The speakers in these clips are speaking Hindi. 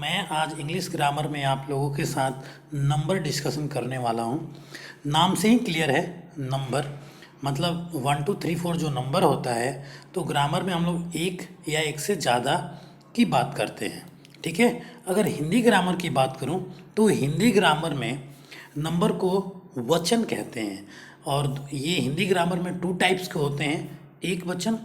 मैं आज इंग्लिश ग्रामर में आप लोगों के साथ नंबर डिस्कशन करने वाला हूँ। नाम से ही क्लियर है, नंबर मतलब 1 2 3 4 जो नंबर होता है, तो ग्रामर में हम लोग एक या एक से ज़्यादा की बात करते हैं। ठीक है। अगर हिंदी ग्रामर की बात करूँ तो हिंदी ग्रामर में नंबर को वचन कहते हैं, और ये हिंदी ग्रामर में 2 टाइप्स के होते हैं, एक वचन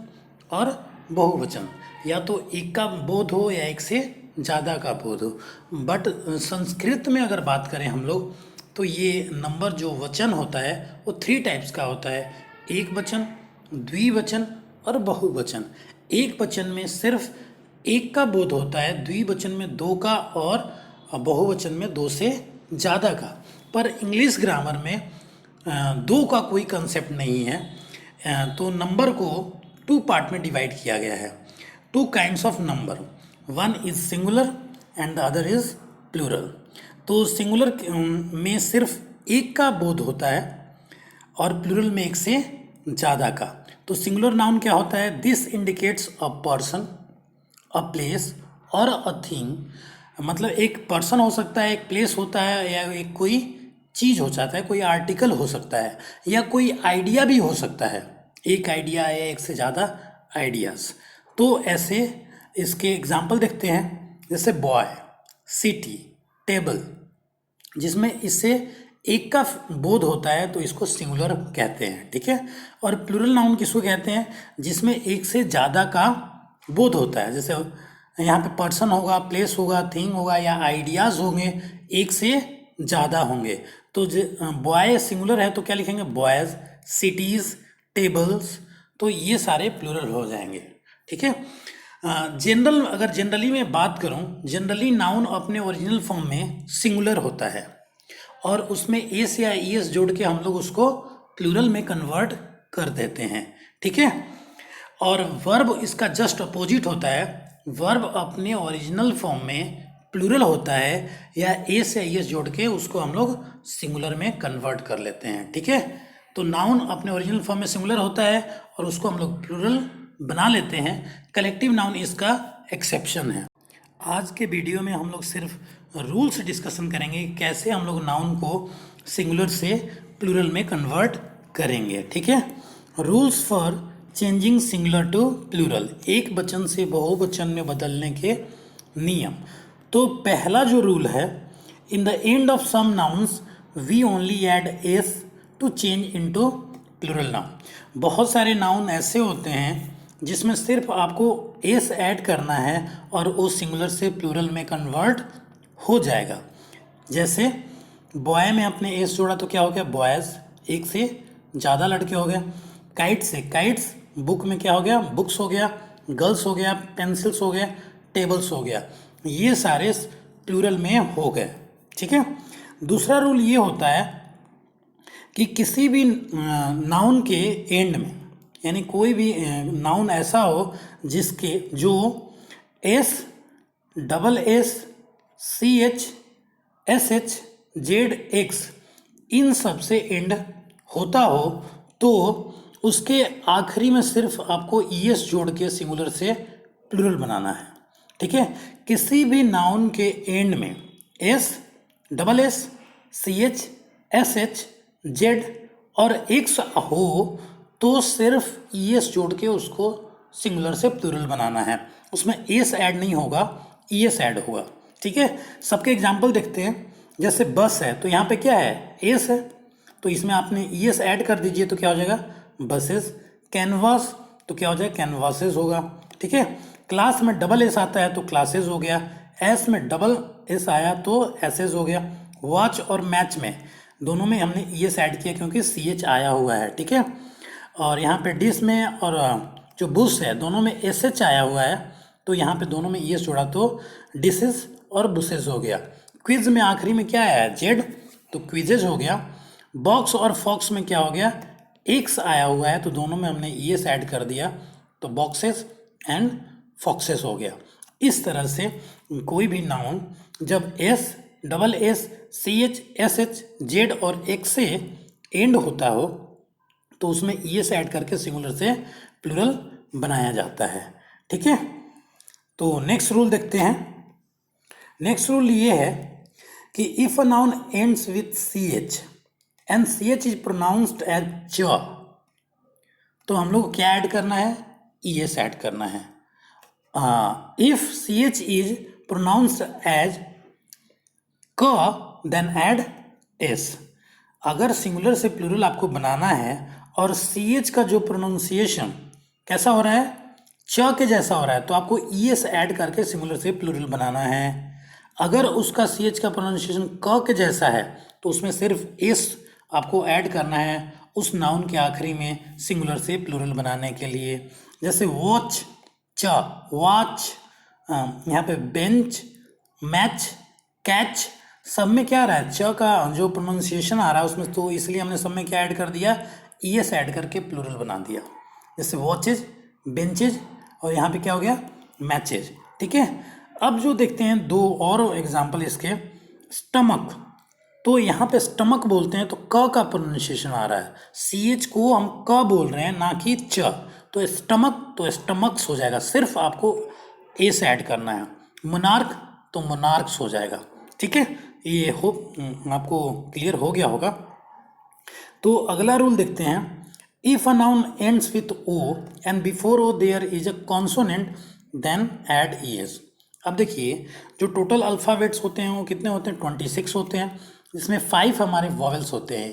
और बहुवचन। या तो एक का बोध हो या एक से ज़्यादा का बोध हो। बट संस्कृत में अगर बात करें हम लोग, तो ये नंबर जो वचन होता है वो 3 टाइप्स का होता है, एक वचन, द्विवचन और बहुवचन। एक वचन में सिर्फ एक का बोध होता है, द्विवचन में दो का, और बहुवचन में दो से ज़्यादा का। पर इंग्लिश ग्रामर में दो का कोई कंसेप्ट नहीं है। तो नंबर को 2 पार्ट में डिवाइड किया गया है। 2 kinds of number, one is singular and the other is plural. तो सिंगुलर में सिर्फ एक का बोध होता है और प्लूरल में एक से ज़्यादा का। तो सिंगुलर नाउन क्या होता है? This indicates a person, a place और अ थिंग। मतलब एक पर्सन हो सकता है, एक प्लेस होता है, या एक कोई चीज़ हो जाता है, कोई आर्टिकल हो सकता है, या कोई आइडिया भी हो सकता है। एक आइडिया या एक से ज़्यादा आइडियाज़। तो ऐसे इसके एग्जाम्पल देखते हैं, जैसे बॉय, सिटी, टेबल, जिसमें इससे एक का बोध होता है तो इसको सिंगुलर कहते हैं। ठीक है। और प्लूरल नाउन किसको कहते हैं? जिसमें एक से ज़्यादा का बोध होता है। जैसे यहाँ पे पर्सन होगा, प्लेस होगा, थिंग होगा, या आइडियाज़ होंगे, एक से ज़्यादा होंगे। तो बॉय सिंगुलर है तो क्या लिखेंगे? Boys, cities, tables. तो ये सारे प्लूरल हो जाएंगे। ठीक है। अगर जनरली मैं बात करूं, जनरली नाउन अपने ओरिजिनल फॉर्म में सिंगुलर होता है, और उसमें एस या ईएस जोड़ के हम लोग उसको प्लूरल में कन्वर्ट कर देते हैं। ठीक है। और वर्ब इसका जस्ट अपोजिट होता है। वर्ब अपने ओरिजिनल फॉर्म में प्लूरल होता है, या एस या ईएस जोड़ के उसको हम लोग सिंगुलर में कन्वर्ट कर लेते हैं। ठीक है। तो नाउन अपने ओरिजिनल फॉर्म में सिंगुलर होता है और उसको हम लोग प्लूरल बना लेते हैं। कलेक्टिव नाउन इसका एक्सेप्शन है। आज के वीडियो में हम लोग सिर्फ रूल्स डिस्कशन करेंगे, कैसे हम लोग नाउन को सिंगुलर से प्लूरल में कन्वर्ट करेंगे। ठीक है। Rules for changing singular to plural, एक वचन से बहुवचन में बदलने के नियम। तो पहला जो रूल है, in the end of some nouns we only add S to change into plural noun. बहुत सारे नाउन ऐसे होते हैं जिसमें सिर्फ आपको एस ऐड करना है और वो सिंगुलर से प्लूरल में कन्वर्ट हो जाएगा। जैसे बॉय में आपने एस जोड़ा तो क्या हो गया? बॉयज़, एक से ज़्यादा लड़के हो गए। काइट से काइट्स, बुक में क्या हो गया? बुक्स हो गया। गर्ल्स हो गया, पेंसिल्स हो गया, टेबल्स हो गया। ये सारे प्लूरल में हो गए। ठीक है। दूसरा रूल ये होता है कि किसी भी नाउन के एंड में, यानी कोई भी नाउन ऐसा हो जिसके जो S, double S, C H, S H, Z, X इन सब से एंड होता हो, तो उसके आखिरी में सिर्फ आपको ई एस जोड़ के सिंगुलर से प्लूरल बनाना है। ठीक है। किसी भी नाउन के एंड में S, double S, C H, S H, Z और एक्स हो तो सिर्फ ई एस जोड़ के उसको सिंगुलर से प्लूरल बनाना है। उसमें एस ऐड नहीं होगा, ई एस ऐड होगा। ठीक है। सबके एग्जाम्पल देखते हैं। जैसे बस है तो यहाँ पे क्या है? एस है, तो इसमें आपने ई एस ऐड कर दीजिए तो क्या हो जाएगा? बसेस। कैनवास तो क्या हो जाएगा? कैनवासेस होगा। ठीक है। क्लास में डबल एस आता है तो क्लासेस हो गया। एस में डबल एस आया तो एसेस हो गया। वॉच और मैच में दोनों में हमने ई एस ऐड किया क्योंकि सी एच आया हुआ है। ठीक है। और यहाँ पे डिश में और जो बुश है दोनों में एस एच आया हुआ है, तो यहाँ पे दोनों में ई एस जोड़ा तो डिशेस और बुशेस हो गया। क्विज में आखिरी में क्या आया? जेड, तो क्विजेज हो गया। बॉक्स और फॉक्स में क्या हो गया? एक्स आया हुआ है, तो दोनों में हमने ई एस ऐड कर दिया तो बॉक्सेस एंड फॉक्सेस हो गया। इस तरह से कोई भी नाउन जब S, double S, C H, S H, Z और एक्स से एंड होता हो तो उसमें ई एस ऐड करके सिंगुलर से प्लूरल बनाया जाता है। ठीक है। तो नेक्स्ट रूल देखते हैं। नेक्स्ट रूल ये है कि if a noun ends with C H and C H is pronounced as च, तो हम लोग क्या ऐड करना है, ई एस ऐड करना है। हाँ, if C H is pronounced as क देन ऐड एस। अगर सिंगुलर से प्लूरल आपको बनाना है और सी एच का जो प्रोनाउंसिएशन कैसा हो रहा है, च के जैसा हो रहा है, तो आपको ई एस ऐड करके सिंगुलर से प्लूरल बनाना है। अगर उसका सी एच का प्रोनाउंसिएशन क के जैसा है तो उसमें सिर्फ एस आपको ऐड करना है उस नाउन के आखिरी में सिंगुलर से प्लूरल बनाने के लिए। जैसे वॉच, च, वॉच, यहाँ पे बेंच, मैच, कैच, सब में क्या आ रहा है, च का जो प्रोनाउंसिएशन आ रहा है उसमें, तो इसलिए हमने सब में क्या ऐड कर दिया, ई एस ऐड करके प्लूरल बना दिया। जैसे वॉचेज, बेंचेज, और यहाँ पे क्या हो गया, मैचेज। ठीक है, अब जो देखते हैं दो और एग्जाम्पल इसके, स्टमक, तो यहाँ पे स्टमक बोलते हैं तो क का प्रोनाउंसिएशन आ रहा है, सी एच को हम क बोल रहे हैं ना कि च, तो स्टमक तो स्टमक्स हो जाएगा, सिर्फ आपको एस ऐड करना है। मोनार्क तो मोनार्क्स हो जाएगा। ठीक है, ये आपको क्लियर हो गया होगा। तो अगला रूल देखते हैं, if a noun ends with O and before O there is a consonant then add E S. अब देखिए, जो टोटल अल्फ़ाबेट्स होते हैं वो कितने होते हैं, 26 होते हैं, जिसमें 5 हमारे वॉवेल्स होते हैं,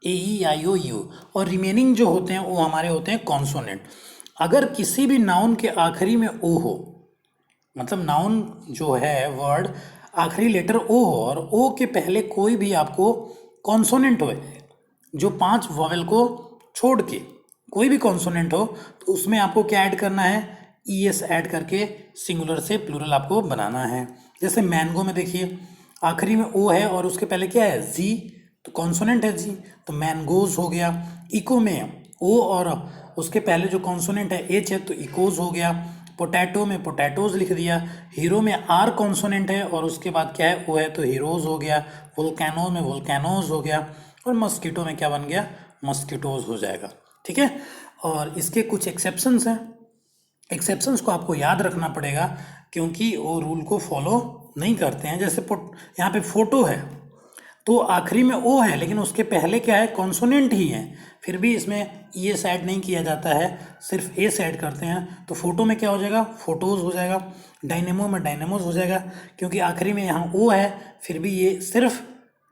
ए ई आई ओ यू, और रिमेनिंग जो होते हैं वो हमारे होते हैं कॉन्सोनेंट। अगर किसी भी नाउन के आखिरी में ओ हो, मतलब नाउन जो है वर्ड आखिरी लेटर ओ हो और ओ के पहले कोई भी आपको कॉन्सोनेंट हो, जो 5 वॉवेल को छोड़ के कोई भी कॉन्सोनेंट हो, तो उसमें आपको क्या ऐड करना है, ई एस ऐड करके सिंगुलर से प्लूरल आपको बनाना है। जैसे मैंगो में देखिए, आखिरी में ओ है और उसके पहले क्या है, जी, तो कॉन्सोनेंट है जी, तो मैंगोज हो गया। इको में ओ और उसके पहले जो कॉन्सोनेंट है एच है, तो इकोज हो गया। पोटैटो में पोटैटोज लिख दिया। हीरो में आर कॉन्सोनेंट है और उसके बाद क्या है, ओ है, तो हीरोज हो गया। वोल्केनो में वोल्केनोज हो गया। और मस्कीटो में क्या बन गया, मस्कीटोज हो जाएगा। ठीक है, और इसके कुछ एक्सेप्शंस हैं, एक्सेप्शंस को आपको याद रखना पड़ेगा क्योंकि वो रूल को फॉलो नहीं करते हैं। जैसे यहाँ पे फोटो है तो आखिरी में ओ है लेकिन उसके पहले क्या है, कॉन्सोनेंट ही है, फिर भी इसमें ई एस ऐड नहीं किया जाता है, सिर्फ एस ऐड करते हैं। तो फोटो में क्या हो जाएगा, फोटोज़ हो जाएगा। डायनेमो में डायनेमोज हो जाएगा, क्योंकि आखिरी में यहाँ ओ है, फिर भी ये सिर्फ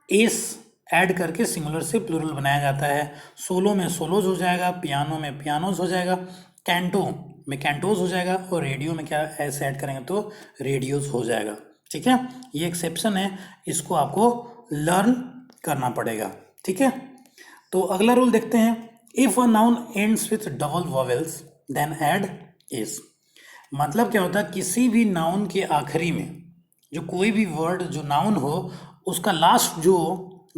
एस ऐड करके सिंगुलर से प्लूरल बनाया जाता है। सोलो में सोलोज हो जाएगा, पियानो में पियानोज हो जाएगा, कैंटो में कैंटोज हो जाएगा, और रेडियो में क्या एस ऐड करेंगे तो रेडियोज हो जाएगा। ठीक है, ये एक्सेप्शन है, इसको आपको लर्न करना पड़ेगा। ठीक है, तो अगला रूल देखते हैं, if a noun ends with double vowels then add S. मतलब क्या होता है, किसी भी नाउन के आखिरी में जो कोई भी वर्ड जो नाउन हो उसका लास्ट जो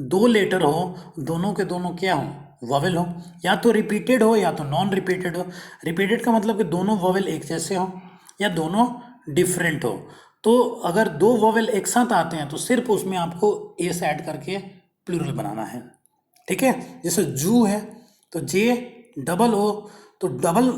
2 लेटर हो, दोनों के दोनों क्या हो, वॉवेल हो, या तो रिपीटेड हो या तो नॉन रिपीटेड हो। रिपीटेड का मतलब कि दोनों वॉवेल एक जैसे हो या दोनों डिफरेंट हो। तो अगर 2 वॉवेल एक साथ आते हैं तो सिर्फ उसमें आपको एस ऐड करके प्लूरल बनाना है। ठीक है, जैसे जू है तो जे डबल ओ, तो डबल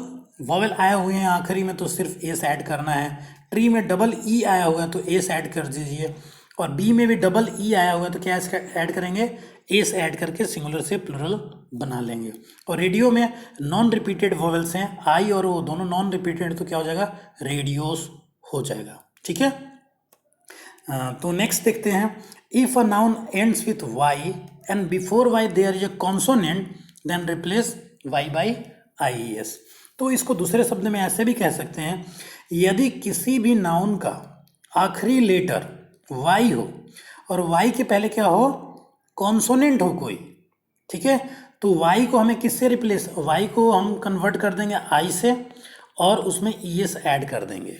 वॉवेल आए हुए हैं आखिरी में तो सिर्फ एस ऐड करना है। ट्री में डबल ई आया हुआ है तो एस ऐड कर दीजिए, और बी में भी डबल ई आया हुआ है तो क्या ऐड करेंगे, एस ऐड करके सिंगुलर से प्लूरल बना लेंगे। और रेडियो में नॉन रिपीटेड वॉवेल्स हैं, आई और ओ दोनों नॉन रिपीटेड, तो क्या हो जाएगा, रेडियोस हो जाएगा। ठीक है, तो नेक्स्ट देखते हैं, if a noun ends with Y and before Y there is a consonant then replace Y by I S. तो इसको दूसरे शब्द में ऐसे भी कह सकते हैं, यदि किसी भी नाउन का आखिरी लेटर वाई हो और वाई के पहले क्या हो, कॉन्सोनेंट हो कोई, ठीक है, तो वाई को हमें किससे रिप्लेस, वाई को हम कन्वर्ट कर देंगे आई से और उसमें ई एस ऐड कर देंगे।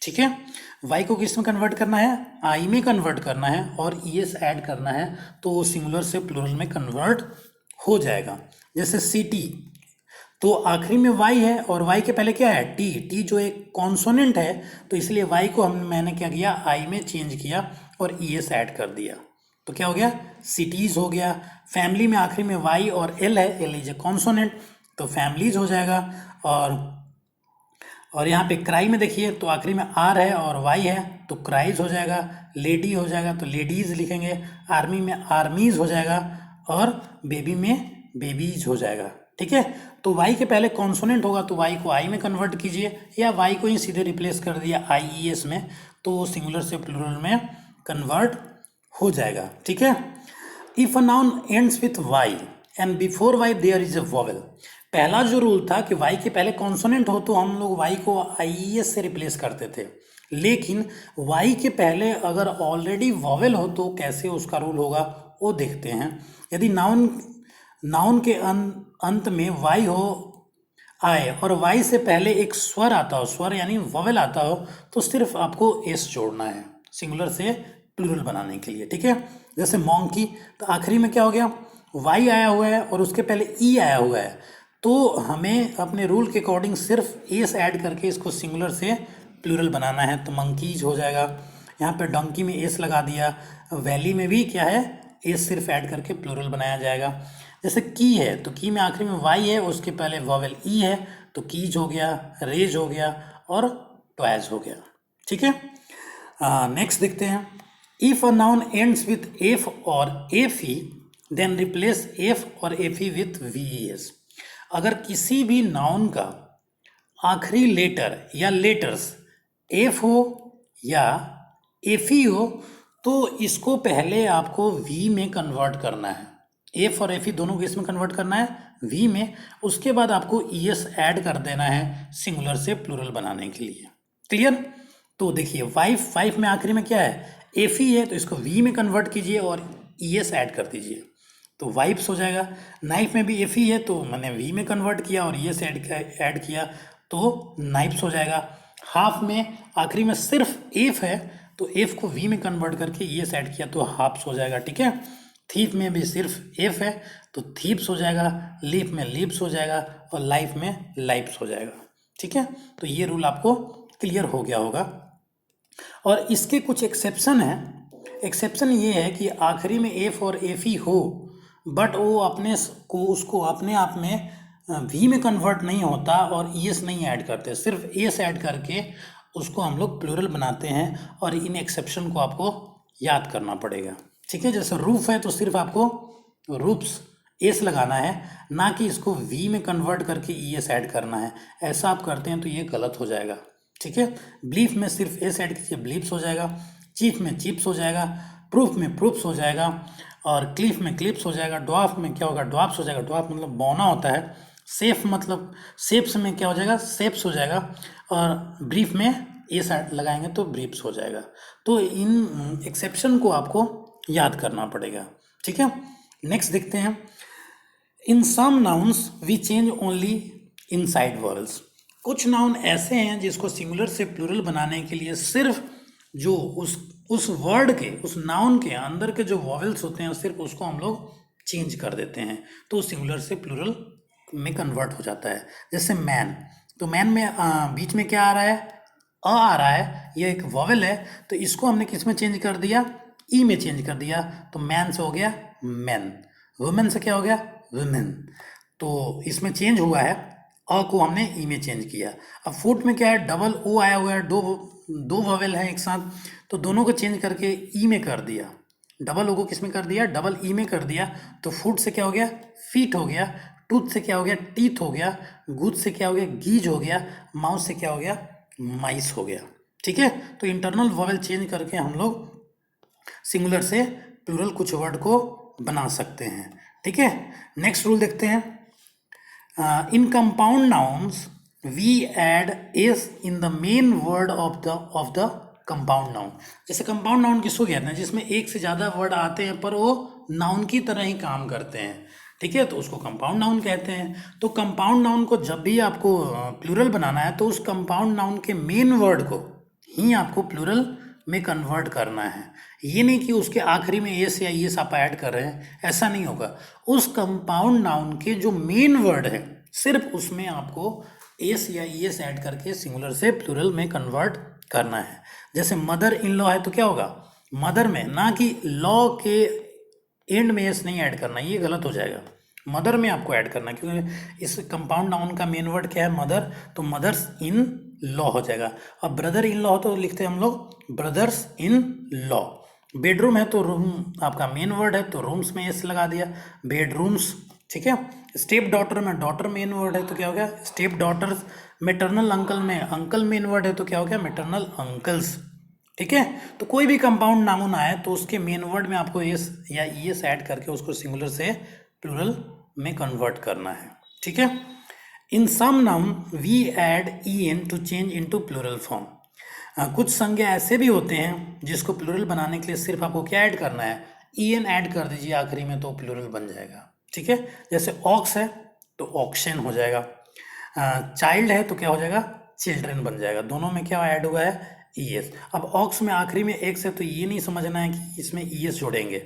ठीक है, वाई को किस में कन्वर्ट करना है, आई में कन्वर्ट करना है और ई एस ऐड करना है, तो वो सिंगुलर से प्लूरल में कन्वर्ट हो जाएगा। जैसे सिटी, तो आखिरी में वाई है और वाई के पहले क्या है, टी, टी जो एक कॉन्सोनेंट है, तो इसलिए वाई को मैंने क्या किया, आई में चेंज किया और ई एस ऐड कर दिया, तो क्या हो गया, सिटीज़ हो गया। फैमिली में आखिरी में वाई और एल है, एल इज ए कॉन्सोनेंट, तो फैमिलीज हो जाएगा। और यहाँ पे क्राई में देखिए तो आखिरी में आर है और वाई है तो क्राइज हो जाएगा। लेडी हो जाएगा तो लेडीज़ लिखेंगे, आर्मी में आर्मीज़ हो जाएगा और बेबी में बेबीज हो जाएगा। ठीक है, तो वाई के पहले कॉन्सोनेंट होगा तो वाई को आई में कन्वर्ट कीजिए, या वाई को ही सीधे रिप्लेस कर दिया IES में, तो सिंगुलर से प्लूरल में कन्वर्ट हो जाएगा। ठीक है, if a noun ends with Y and before Y there is a vowel, पहला जो रूल था कि वाई के पहले कॉन्सोनेंट हो तो हम लोग वाई को IES से रिप्लेस करते थे, लेकिन वाई के पहले अगर ऑलरेडी वॉवेल हो तो कैसे उसका रूल होगा वो देखते हैं। यदि नाउन के अंत में वाई हो आए और वाई से पहले एक स्वर आता हो, स्वर यानी वॉवेल आता हो, तो सिर्फ आपको एस जोड़ना है सिंगुलर से प्लूरल बनाने के लिए। ठीक है, जैसे मॉन्की, तो आखिरी में क्या हो गया, वाई आया हुआ है और उसके पहले ई आया हुआ है, तो हमें अपने रूल के अकॉर्डिंग सिर्फ एस ऐड करके इसको सिंगुलर से प्लूरल बनाना है। तो मंकीज हो जाएगा, यहाँ पे डंकी में एस लगा दिया, वैली में भी क्या है, एस सिर्फ ऐड करके प्लूरल बनाया जाएगा। जैसे की है, तो की में आखिरी में वाई है, उसके पहले वॉवेल ई है, तो कीज हो गया, रेज हो गया और ट्वाइज हो गया। ठीक है, नेक्स्ट देखते हैं, if a noun ends with F और एफी देन रिप्लेस एफ और एफी विथ वीएस। अगर किसी भी नाउन का आखिरी लेटर या लेटर्स एफ हो या एफी हो तो इसको पहले आपको वी में कन्वर्ट करना है। एफ और एफी दोनों को इसमें कन्वर्ट करना है वी में, उसके बाद आपको ईएस ऐड कर देना है सिंगुलर से प्लूरल बनाने के लिए। क्लियर, तो देखिए वाइफ में आखिरी में क्या है, एफी है, तो इसको वी में कन्वर्ट कीजिए और ईएस ऐड कर दीजिए तो वाइफ्स हो जाएगा। नाइफ में भी एफी है तो मैंने वी में कन्वर्ट किया और ईएस ऐड किया तो नाइफ्स हो जाएगा। हाफ में आखिरी में सिर्फ एफ है तो एफ को वी में कन्वर्ट करके ईएस ऐड किया तो हाफ्स हो जाएगा। ठीक है, थीप में भी सिर्फ एफ है तो थीप्स हो जाएगा, लीफ में लीप्स हो जाएगा और लाइफ में लाइफ्स हो जाएगा। ठीक है, तो ये रूल आपको क्लियर हो गया होगा। और इसके कुछ एक्सेप्शन है। एक्सेप्शन ये है कि आखिरी में एफ और एफ ही हो बट वो उसको अपने आप में वी में कन्वर्ट नहीं होता और ईएस नहीं ऐड करते, सिर्फ एस ऐड करके उसको हम लोग प्लूरल बनाते हैं और इन एक्सेप्शन को आपको याद करना पड़ेगा। ठीक है, जैसे रूफ है तो सिर्फ आपको रूप्स एस लगाना है, ना कि इसको वी में कन्वर्ट करके ईएस ऐड करना है। ऐसा आप करते हैं तो ये गलत हो जाएगा। ठीक है, ब्लीफ में सिर्फ एस ऐड कीजिए, ब्लीप्स हो जाएगा। चीफ में चिप्स हो जाएगा, प्रूफ में प्रूफ्स हो जाएगा और क्लिफ में क्लिप्स हो जाएगा। ड्वार्फ में क्या होगा, ड्वार्फ्स हो जाएगा। ड्वार्फ मतलब बौना होता है। सेफ मतलब सेप्स में क्या हो जाएगा, सेप्स हो जाएगा और ब्रीफ में एस लगाएंगे तो ब्रीफ्स हो जाएगा। तो इन एक्सेप्शन को आपको याद करना पड़ेगा। ठीक है, नेक्स्ट देखते हैं, in some nouns we change only inside vowels. कुछ नाउन ऐसे हैं जिसको सिंगुलर से प्लूरल बनाने के लिए सिर्फ जो उस वर्ड के, उस नाउन के अंदर के जो वॉवेल्स होते हैं सिर्फ उसको हम लोग चेंज कर देते हैं तो सिंगुलर से प्लूरल में कन्वर्ट हो जाता है। जैसे मैन, तो मैन में बीच में क्या आ रहा है, अ आ रहा है, ये एक वॉवेल है, तो इसको हमने किस में चेंज कर दिया, ई में चेंज कर दिया, तो मैन से हो गया मैन। वुमेन से क्या हो गया, वुमेन। तो इसमें चेंज हुआ है, अ को हमने ई में चेंज किया। अब फुट में क्या है, डबल ओ आया हुआ है, दो वॉवेल है एक साथ, तो दोनों को चेंज करके ई में कर दिया। डबल ओ को किस में कर दिया, डबल ई में कर दिया, तो फुट से क्या हो गया, फीट हो गया। टूथ से क्या हो गया, टीथ हो गया। गुद से क्या हो गया, गीज हो गया। माउस से क्या हो गया, माइस हो गया। ठीक है, तो इंटरनल वॉवेल चेंज करके हम लोग सिंगुलर से प्लूरल कुछ वर्ड को बना सकते हैं। ठीक है, नेक्स्ट रूल देखते हैं, in compound nouns we add S in the main word of the compound noun. जैसे कंपाउंड नाउन किसको कहते हैं, जिसमें एक से ज़्यादा वर्ड आते हैं पर वो नाउन की तरह ही काम करते हैं। ठीक है, तो उसको कंपाउंड नाउन कहते हैं। तो कंपाउंड नाउन को जब भी आपको प्लूरल बनाना है तो उस कंपाउंड नाउन के मेन वर्ड को ही आपको प्लूरल में कन्वर्ट करना है। ये नहीं कि उसके आखिरी में एस या ईएस आप ऐड कर रहे हैं, ऐसा नहीं होगा। उस कंपाउंड नाउन के जो मेन वर्ड है सिर्फ उसमें आपको एस या ईएस ऐड करके सिंगुलर से प्लूरल में कन्वर्ट करना है। जैसे मदर इन लॉ है तो क्या होगा, मदर में, ना कि लॉ के एंड में एस नहीं ऐड करना, ये गलत हो जाएगा। मदर में आपको ऐड करना है, क्योंकि इस कंपाउंड नाउन का मेन वर्ड क्या है, मदर, तो मदर्स इन लॉ हो जाएगा। अब ब्रदर इन लॉ हो तो लिखते हैं हम लोग ब्रदर्स इन लॉ। बेडरूम है तो रूम आपका मेन वर्ड है, तो रूम्स में एस लगा दिया, बेडरूम्स, ठीक है। स्टेप डॉटर में डॉटर मेन वर्ड है तो क्या हो गया स्टेप डॉटर्स। मेटरनल अंकल में अंकल मेन वर्ड है तो क्या हो गया मेटरनल अंकल्स, ठीक है। तो कोई भी कंपाउंड नाउन आए तो उसके मेन वर्ड में आपको एस या ईएस ऐड करके उसको सिंगुलर से प्लूरल में कन्वर्ट करना है, ठीक है। In some noun we add E N to change into plural form. कुछ संज्ञा ऐसे भी होते हैं जिसको प्लूरल बनाने के लिए सिर्फ आपको क्या ऐड करना है, ई एन ऐड कर दीजिए आखिरी में तो प्लूरल बन जाएगा, ठीक है। जैसे ऑक्स है तो ऑक्शन हो जाएगा, चाइल्ड है तो क्या हो जाएगा चिल्ड्रन बन जाएगा, दोनों में क्या ऐड हुआ है ई एस। अब ऑक्स में आखिरी में एक्स है तो ये नहीं समझना है कि इसमें ई एस जोड़ेंगे,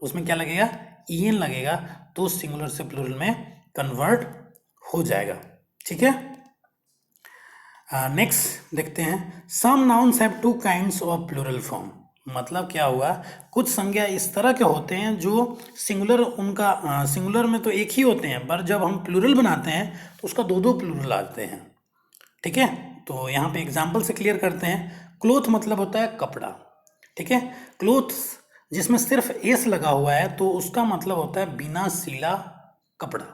उसमें क्या लगेगा ई एन लगेगा, तो सिंगुलर से प्लूरल में कन्वर्ट हो जाएगा, ठीक है। नेक्स्ट देखते हैं, some nouns have two kinds of plural form. मतलब क्या हुआ, कुछ संज्ञा इस तरह के होते हैं जो सिंगुलर उनका सिंगुलर में तो एक ही होते हैं, पर जब हम प्लूरल बनाते हैं तो उसका दो दो प्लूरल आते हैं, ठीक है। तो यहाँ पे एग्जाम्पल से क्लियर करते हैं। क्लोथ मतलब होता है कपड़ा, ठीक है। क्लोथ्स जिसमें सिर्फ एस लगा हुआ है तो उसका मतलब होता है बिना सिला कपड़ा,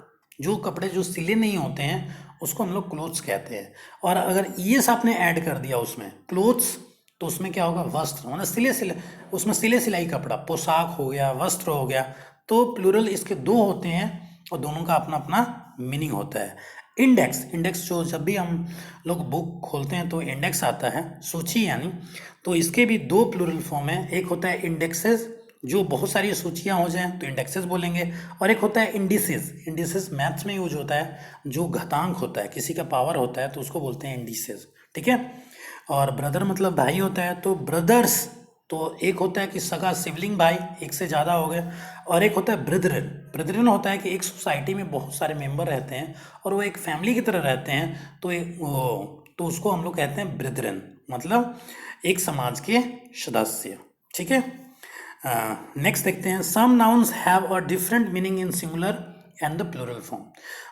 जो कपड़े जो सिले नहीं होते हैं उसको हम लोग क्लोथ्स कहते हैं। और अगर एस आपने ऐड कर दिया उसमें क्लोथ्स तो उसमें क्या होगा वस्त्र, मतलब सिले उसमें सिले सिलाई कपड़ा, पोशाक हो गया वस्त्र हो गया। तो प्लूरल इसके दो होते हैं और दोनों का अपना अपना मीनिंग होता है। इंडेक्स जो जब भी हम लोग बुक खोलते हैं तो इंडेक्स आता है, सूची यानी, तो इसके भी दो प्लूरल फॉर्म है। एक होता है इंडेक्सेस, जो बहुत सारी सूचियां हो जाएं तो इंडेक्सेस बोलेंगे, और एक होता है इंडिसेस मैथ्स में यूज होता है, जो घातांक होता है किसी का पावर होता है तो उसको बोलते हैं इंडिसेस, ठीक है। और ब्रदर मतलब भाई होता है तो ब्रदर्स, तो एक होता है कि सगा सिबलिंग भाई एक से ज़्यादा हो गए, और एक होता है ब्रदरन होता है कि एक सोसाइटी में बहुत सारे मेंबर रहते हैं और वो एक फैमिली की तरह रहते हैं, तो उसको हम लोग कहते हैं ब्रदरन, मतलब एक समाज के सदस्य, ठीक है। नेक्स्ट देखते हैं, some nouns have a different meaning in singular and the plural form.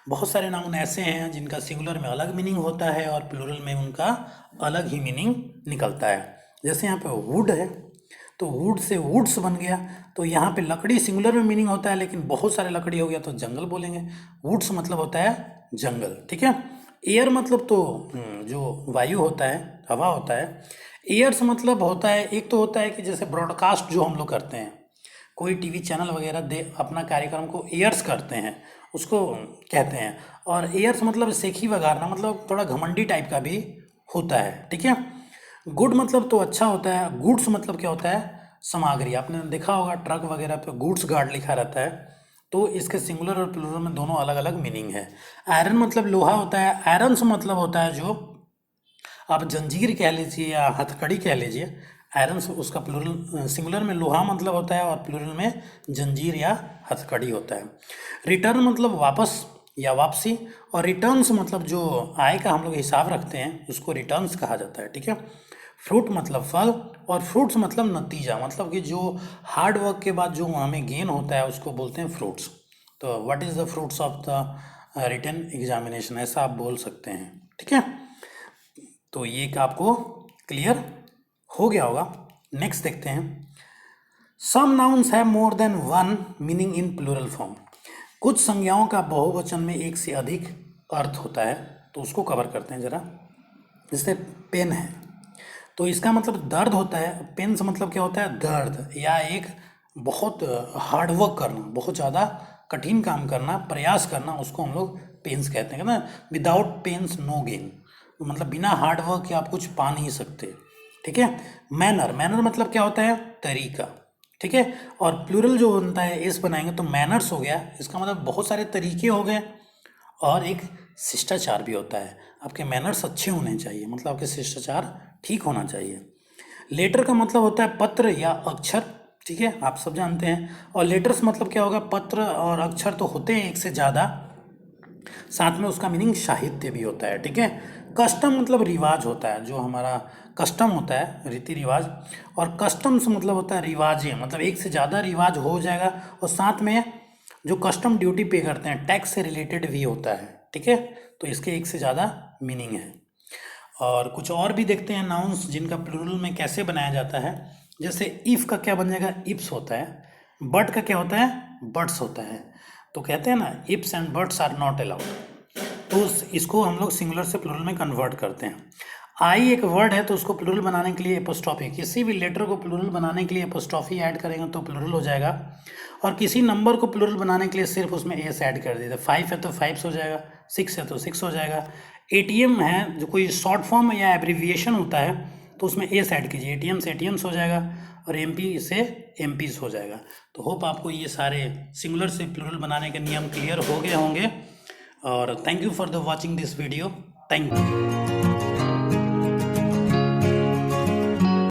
बहुत सारे नाउन ऐसे हैं जिनका सिंगुलर में अलग मीनिंग होता है और प्लूरल में उनका अलग ही मीनिंग निकलता है। जैसे यहाँ पे वुड है तो वुड से वुड्स बन गया, तो यहाँ पे लकड़ी सिंगुलर में मीनिंग होता है लेकिन बहुत सारे लकड़ी हो गया तो जंगल बोलेंगे। वुड्स मतलब होता है जंगल, ठीक है। एयर मतलब तो जो वायु होता है, हवा होता है। एयर्स मतलब होता है, एक तो होता है कि जैसे ब्रॉडकास्ट जो हम लोग करते हैं, कोई टीवी चैनल वगैरह दे अपना कार्यक्रम को एयर्स करते हैं उसको कहते हैं। और एयर्स मतलब सेखी वगारना, मतलब थोड़ा घमंडी टाइप का भी होता है, ठीक है। गुड मतलब तो अच्छा होता है। गुड्स मतलब क्या होता है सामग्री, आपने देखा होगा ट्रक वगैरह पे गुड्स गार्ड लिखा रहता है, तो इसके सिंगुलर और प्लूरल में दोनों अलग अलग मीनिंग है। आयरन मतलब लोहा होता है। आयरन्स मतलब होता है जो आप जंजीर कह लीजिए या हथकड़ी कह लीजिए, आयरन उसका प्लूरल सिंगुलर में लोहा मतलब होता है और प्लूरल में जंजीर या हथकड़ी होता है। रिटर्न मतलब वापस या वापसी, और रिटर्न्स मतलब जो आय का हम लोग हिसाब रखते हैं उसको रिटर्न्स कहा जाता है, ठीक है। फ्रूट मतलब फल, और फ्रूट्स मतलब नतीजा, मतलब कि जो हार्ड वर्क के बाद जो हमें गेन होता है उसको बोलते हैं फ्रूट्स। तो what is the fruits of the written examination, ऐसा आप बोल सकते हैं, ठीक है। तो ये आपको क्लियर हो गया होगा। नेक्स्ट देखते हैं, some nouns have more than one meaning in plural form. कुछ संज्ञाओं का बहुवचन में एक से अधिक अर्थ होता है, तो उसको कवर करते हैं जरा। जैसे पेन है तो इसका मतलब दर्द होता है, पेन से मतलब क्या होता है दर्द, या एक बहुत हार्डवर्क करना, बहुत ज़्यादा कठिन काम करना, प्रयास करना, उसको हम लोग पेन्स कहते हैं ना। विदाउट पेन्स नो गेन, मतलब बिना हार्डवर्क के आप कुछ पा नहीं सकते, ठीक है। मैनर मतलब क्या होता है तरीका, ठीक है। और प्लूरल जो बनता है एस बनाएंगे तो मैनर्स हो गया, इसका मतलब बहुत सारे तरीके हो गए, और एक शिष्टाचार भी होता है। आपके मैनर्स अच्छे होने चाहिए, मतलब आपके शिष्टाचार ठीक होना चाहिए। लेटर का मतलब होता है पत्र या अक्षर, ठीक है, आप सब जानते हैं। और लेटर्स मतलब क्या होगा, पत्र और अक्षर तो होते हैं एक से ज़्यादा, साथ में उसका मीनिंग साहित्य भी होता है, ठीक है। कस्टम मतलब रिवाज होता है, जो हमारा कस्टम होता है रीति रिवाज, और कस्टम्स मतलब होता है रिवाजें, मतलब एक से ज़्यादा रिवाज हो जाएगा और साथ में जो कस्टम ड्यूटी पे करते हैं टैक्स से रिलेटेड भी होता है, ठीक है। तो इसके एक से ज़्यादा मीनिंग है। और कुछ और भी देखते हैं नाउन्स जिनका प्लूरल में कैसे बनाया जाता है। जैसे इफ़ का क्या बन जाएगा, इप्स होता है। बट का क्या होता है, बट्स होता है। तो कहते हैं ना, ifs and buts are not allowed. तो इसको हम लोग सिंगुलर से प्लूरल में कन्वर्ट करते हैं। आई एक वर्ड है तो उसको प्लूरल बनाने के लिए एपोस्ट्रॉफी, किसी भी लेटर को प्लूरल बनाने के लिए एपोस्ट्रॉफी ऐड करेंगे तो प्लूरल हो जाएगा। और किसी नंबर को प्लूरल बनाने के लिए सिर्फ उसमें एस ऐड कर दीजिए। 5 है तो 5 हो जाएगा, 6 है तो 6 हो जाएगा। एटीएम है, जो कोई शॉर्ट फॉर्म या एब्रीविएशन होता है तो उसमें एस ऐड कीजिए, एटीएम से एटीएम्स हो जाएगा और एमपी से एमपीज हो जाएगा। तो होप आपको ये सारे सिंगुलर से प्लूरल बनाने के नियम क्लियर हो गए होंगे। और thank you for the watching this video. Thank you.